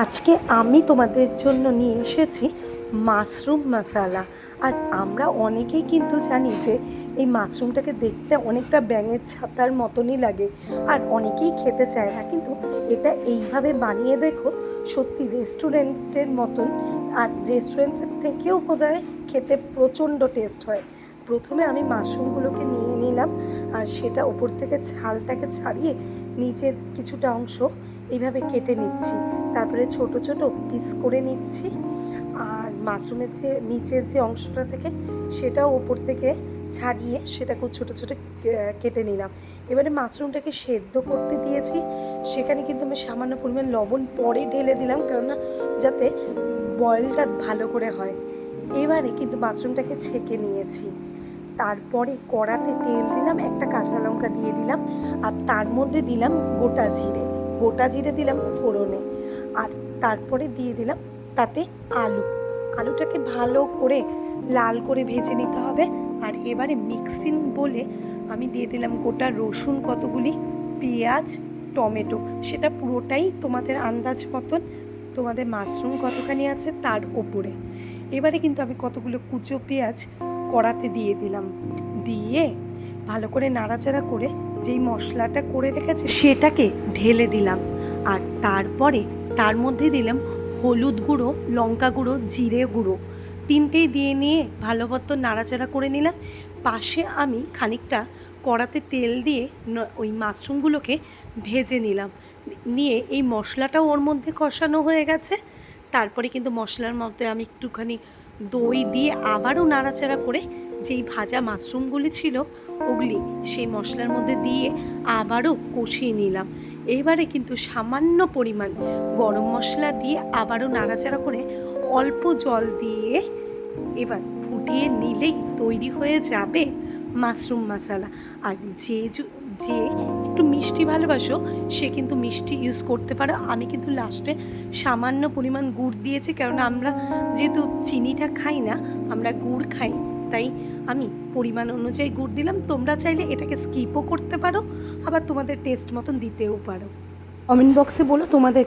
আজকে আমি তোমাদের জন্য নিয়ে এসেছি মাশরুম মশালা। আর আমরা অনেকেই কিন্তু জানি যে এই মাশরুমটাকে দেখতে অনেকটা ব্যাঙের ছাতার মতনই লাগে, আর অনেকেই খেতে চায় না, কিন্তু এটা এইভাবে বানিয়ে দেখো, সত্যি রেস্টুরেন্টের মতন, আর রেস্টুরেন্টের থেকেও বোধহয় খেতে প্রচণ্ড টেস্ট হয়। প্রথমে আমি মাশরুমগুলোকে নিয়ে নিলাম, আর সেটা ওপর থেকে ছালটাকে ছাড়িয়ে নিচের কিছুটা অংশ এইভাবে কেটে নিচ্ছি। তারপরে ছোট ছোট পিস করে নিচ্ছি, আর মাশরুমের যে নিচের যে অংশটা থেকে সেটাও ওপর থেকে ছাড়িয়ে সেটাকেও ছোট ছোট কেটে নিলাম। এবারে মাশরুমটাকে সেদ্ধ করতে দিয়েছি, সেখানে কিন্তু আমি সামান্য পরিমাণ লবণ পরে ঢেলে দিলাম, কেননা যাতে বয়েলটা ভালো করে হয়। এবারে কিন্তু মাশরুমটাকে ছেঁকে নিয়েছি, তারপরে কড়াতে তেল দিলাম, একটা কাঁচা লঙ্কা দিয়ে দিলাম, আর তার মধ্যে দিলাম গোটা জিরে দিলাম ফোড়নে, আর তারপরে দিয়ে দিলাম তাতে আলুটাকে ভালো করে লাল করে ভেজে নিতে হবে। আর এবারে মিক্সিং বলে আমি দিয়ে দিলাম গোটা রসুন কতগুলি, পেঁয়াজ, টমেটো, সেটা পুরোটাই তোমাদের আন্দাজ মতন, তোমাদের মাশরুম কতখানি আছে তার ওপরে। এবারে কিন্তু আমি কতগুলো কুচো পেঁয়াজ কড়াতে দিয়ে দিলাম, দিয়ে ভালো করে নাড়াচাড়া করে যেই মশলাটা করে রেখেছি সেটাকে ঢেলে দিলাম, আর তারপরে তার মধ্যে দিলাম হলুদ গুঁড়ো, লঙ্কা গুঁড়ো, জিরে গুঁড়ো, তিনটেই দিয়ে নিয়ে ভালো মতো নাড়াচাড়া করে নিলাম। পাশে আমি খানিকটা কড়াতে তেল দিয়ে ওই মাশরুমগুলোকে ভেজে নিলাম, নিয়ে এই মশলাটাও ওর মধ্যে কষানো হয়ে গেছে। তারপরে কিন্তু মশলার মধ্যে আমি একটুখানি দই দিয়ে আবারও নাড়াচাড়া করে যেই ভাজা মাশরুমগুলি ছিল ওগুলি সেই মশলার মধ্যে দিয়ে আবারও কষিয়ে নিলাম। এবারে কিন্তু সামান্য পরিমাণ গরম মশলা দিয়ে আবারও নাড়াচাড়া করে অল্প জল দিয়ে এবার ফুটিয়ে নিলেই তৈরি হয়ে যাবে মাশরুম মশালা। আর যে একটু মিষ্টি ভালোবাসো সে কিন্তু মিষ্টি ইউজ করতে পারো। আমি কিন্তু লাস্টে সামান্য পরিমাণ গুড় দিয়েছি, কারণ আমরা যেহেতু চিনিটা খাই না, আমরা গুড় খাই, তাই আমি পরিমাণ অনুযায়ী গুড় দিলাম। তোমরা চাইলে এটাকে স্কিপও করতে পারো, আবার তোমাদের টেস্ট মতন দিতেও পারো। কমেন্ট বক্সে বলো তোমাদের